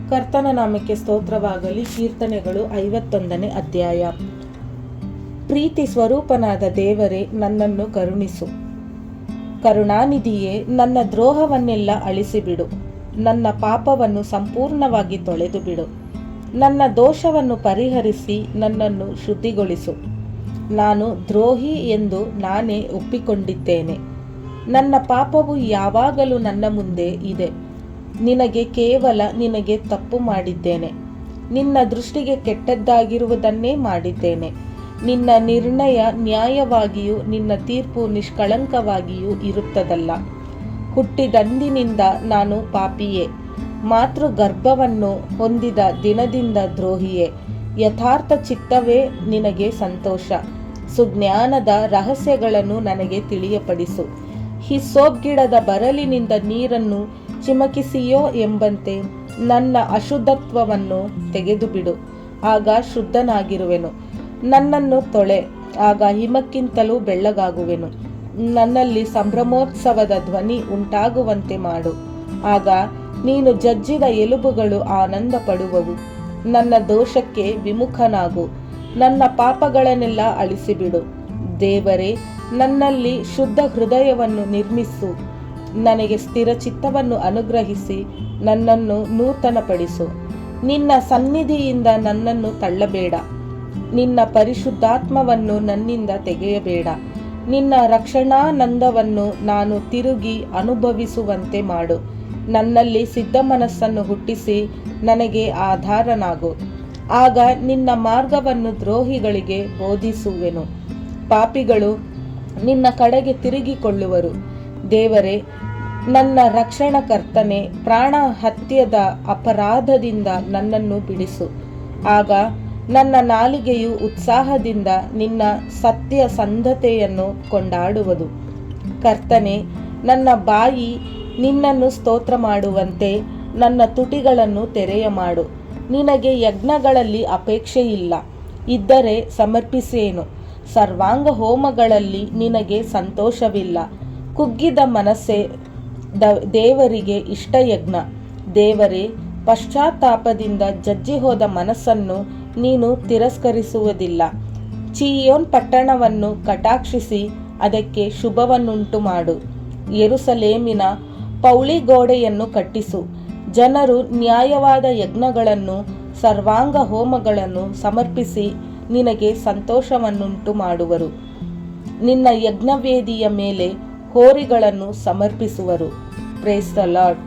ಕರ್ತನ ನಾಮಕ್ಕೆ ಸ್ತೋತ್ರವಾಗಲಿ. ಕೀರ್ತನೆಗಳು 51ನೇ ಅಧ್ಯಾಯ. ಪ್ರೀತಿ ಸ್ವರೂಪನಾದ ದೇವರೇ, ನನ್ನನ್ನು ಕರುಣಿಸು. ಕರುಣಾನಿಧಿಯೇ, ನನ್ನ ದ್ರೋಹವನ್ನೆಲ್ಲ ಅಳಿಸಿಬಿಡು. ನನ್ನ ಪಾಪವನ್ನು ಸಂಪೂರ್ಣವಾಗಿ ತೊಳೆದು ಬಿಡು. ನನ್ನ ದೋಷವನ್ನು ಪರಿಹರಿಸಿ ನನ್ನನ್ನು ಶುದ್ಧಿಗೊಳಿಸು. ನಾನು ದ್ರೋಹಿ ಎಂದು ನಾನೇ ಒಪ್ಪಿಕೊಂಡಿದ್ದೇನೆ. ನನ್ನ ಪಾಪವು ಯಾವಾಗಲೂ ನನ್ನ ಮುಂದೆ ಇದೆ. ನಿನಗೆ ತಪ್ಪು ಮಾಡಿದ್ದೇನೆ. ನಿನ್ನ ದೃಷ್ಟಿಗೆ ಕೆಟ್ಟದ್ದಾಗಿರುವುದನ್ನೇ ಮಾಡಿದ್ದೇನೆ. ನಿನ್ನ ನಿರ್ಣಯ ನ್ಯಾಯವಾಗಿಯೂ ನಿನ್ನ ತೀರ್ಪು ನಿಷ್ಕಳಂಕವಾಗಿಯೂ ಇರುತ್ತದಲ್ಲ. ಹುಟ್ಟಿದಂದಿನಿಂದ ನಾನು ಪಾಪಿಯೇ, ಮಾತೃ ಗರ್ಭವನ್ನು ಹೊಂದಿದ ದಿನದಿಂದ ದ್ರೋಹಿಯೇ. ಯಥಾರ್ಥ ಚಿತ್ತವೇ ನಿನಗೆ ಸಂತೋಷ. ಸುಜ್ಞಾನದ ರಹಸ್ಯಗಳನ್ನು ನನಗೆ ತಿಳಿಯಪಡಿಸು. ಹಿಸ್ಸೋಪ್ ಗಿಡದ ಬರಲಿನಿಂದ ನೀರನ್ನು ಚಿಮಕಿಸಿಯೋ ಎಂಬಂತೆ ನನ್ನ ಅಶುದ್ಧತ್ವವನ್ನು ತೆಗೆದುಬಿಡು, ಆಗ ಶುದ್ಧನಾಗಿರುವೆನು. ನನ್ನನ್ನು ತೊಳೆ, ಆಗ ಹಿಮಕ್ಕಿಂತಲೂ ಬೆಳ್ಳಗಾಗುವೆನು. ನನ್ನಲ್ಲಿ ಸಂಭ್ರಮೋತ್ಸವದ ಧ್ವನಿ ಉಂಟಾಗುವಂತೆ ಮಾಡು, ಆಗ ನೀನು ಜಜ್ಜಿದ ಎಲುಬುಗಳು ಆನಂದ ಪಡುವವು. ನನ್ನ ದೋಷಕ್ಕೆ ವಿಮುಖನಾಗು, ನನ್ನ ಪಾಪಗಳನ್ನೆಲ್ಲ ಅಳಿಸಿಬಿಡು. ದೇವರೇ, ನನ್ನಲ್ಲಿ ಶುದ್ಧ ಹೃದಯವನ್ನು ನಿರ್ಮಿಸು. ನನಗೆ ಸ್ಥಿರ ಚಿತ್ತವನ್ನು ಅನುಗ್ರಹಿಸಿ ನನ್ನನ್ನು ನೂತನಪಡಿಸು. ನಿನ್ನ ಸನ್ನಿಧಿಯಿಂದ ನನ್ನನ್ನು ತಳ್ಳಬೇಡ. ನಿನ್ನ ಪರಿಶುದ್ಧಾತ್ಮವನ್ನು ನನ್ನಿಂದ ತೆಗೆಯಬೇಡ. ನಿನ್ನ ರಕ್ಷಣಾನಂದವನ್ನು ನಾನು ತಿರುಗಿ ಅನುಭವಿಸುವಂತೆ ಮಾಡು. ನನ್ನಲ್ಲಿ ಸಿದ್ಧ ಮನಸ್ಸನ್ನು ಹುಟ್ಟಿಸಿ ನನಗೆ ಆಧಾರನಾಗು. ಆಗ ನಿನ್ನ ಮಾರ್ಗವನ್ನು ದ್ರೋಹಿಗಳಿಗೆ ಬೋಧಿಸುವೆನು. ಪಾಪಿಗಳು ನಿನ್ನ ಕಡೆಗೆ ತಿರುಗಿಕೊಳ್ಳುವರು. ದೇವರೇ, ನನ್ನ ರಕ್ಷಣಕರ್ತನೇ, ಪ್ರಾಣ ಹತ್ಯದ ಅಪರಾಧದಿಂದ ನನ್ನನ್ನು ಬಿಡಿಸು. ಆಗ ನನ್ನ ನಾಲಿಗೆಯು ಉತ್ಸಾಹದಿಂದ ನಿನ್ನ ಸತ್ಯಸಂಧತೆಯನ್ನು ಕೊಂಡಾಡುವುದು. ಕರ್ತನೇ, ನನ್ನ ಬಾಯಿ ನಿನ್ನನ್ನು ಸ್ತೋತ್ರ ಮಾಡುವಂತೆ ನನ್ನ ತುಟಿಗಳನ್ನು ತೆರೆಯ ಮಾಡು. ನಿನಗೆ ಯಜ್ಞಗಳಲ್ಲಿ ಅಪೇಕ್ಷೆಯಿಲ್ಲ, ಇದ್ದರೆ ಸಮರ್ಪಿಸೇನು. ಸರ್ವಾಂಗ ಹೋಮಗಳಲ್ಲಿ ನಿನಗೆ ಸಂತೋಷವಿಲ್ಲ. ಕುಗ್ಗಿದ ಮನಸ್ಸೇ ದೇವರಿಗೆ ಇಷ್ಟಯಜ್ಞ. ದೇವರೇ, ಪಶ್ಚಾತ್ತಾಪದಿಂದ ಜಜ್ಜಿಹೋದ ಮನಸ್ಸನ್ನು ನೀನು ತಿರಸ್ಕರಿಸುವುದಿಲ್ಲ. ಚೀಯೋನ್ ಪಟ್ಟಣವನ್ನು ಕಟಾಕ್ಷಿಸಿ ಅದಕ್ಕೆ ಶುಭವನ್ನುಂಟು ಮಾಡು. ಯೆರೂಸಲೇಮಿನ ಪೌಳಿಗೋಡೆಯನ್ನು ಕಟ್ಟಿಸು. ಜನರು ನ್ಯಾಯವಾದ ಯಜ್ಞಗಳನ್ನು ಸರ್ವಾಂಗ ಹೋಮಗಳನ್ನು ಸಮರ್ಪಿಸಿ ನಿನಗೆ ಸಂತೋಷವನ್ನುಂಟು ಮಾಡುವರು. ನಿನ್ನ ಯಜ್ಞವೇದಿಯ ಮೇಲೆ ಹೋರಿಗಳನ್ನು ಸಮರ್ಪಿಸುವರು. Praise the lord.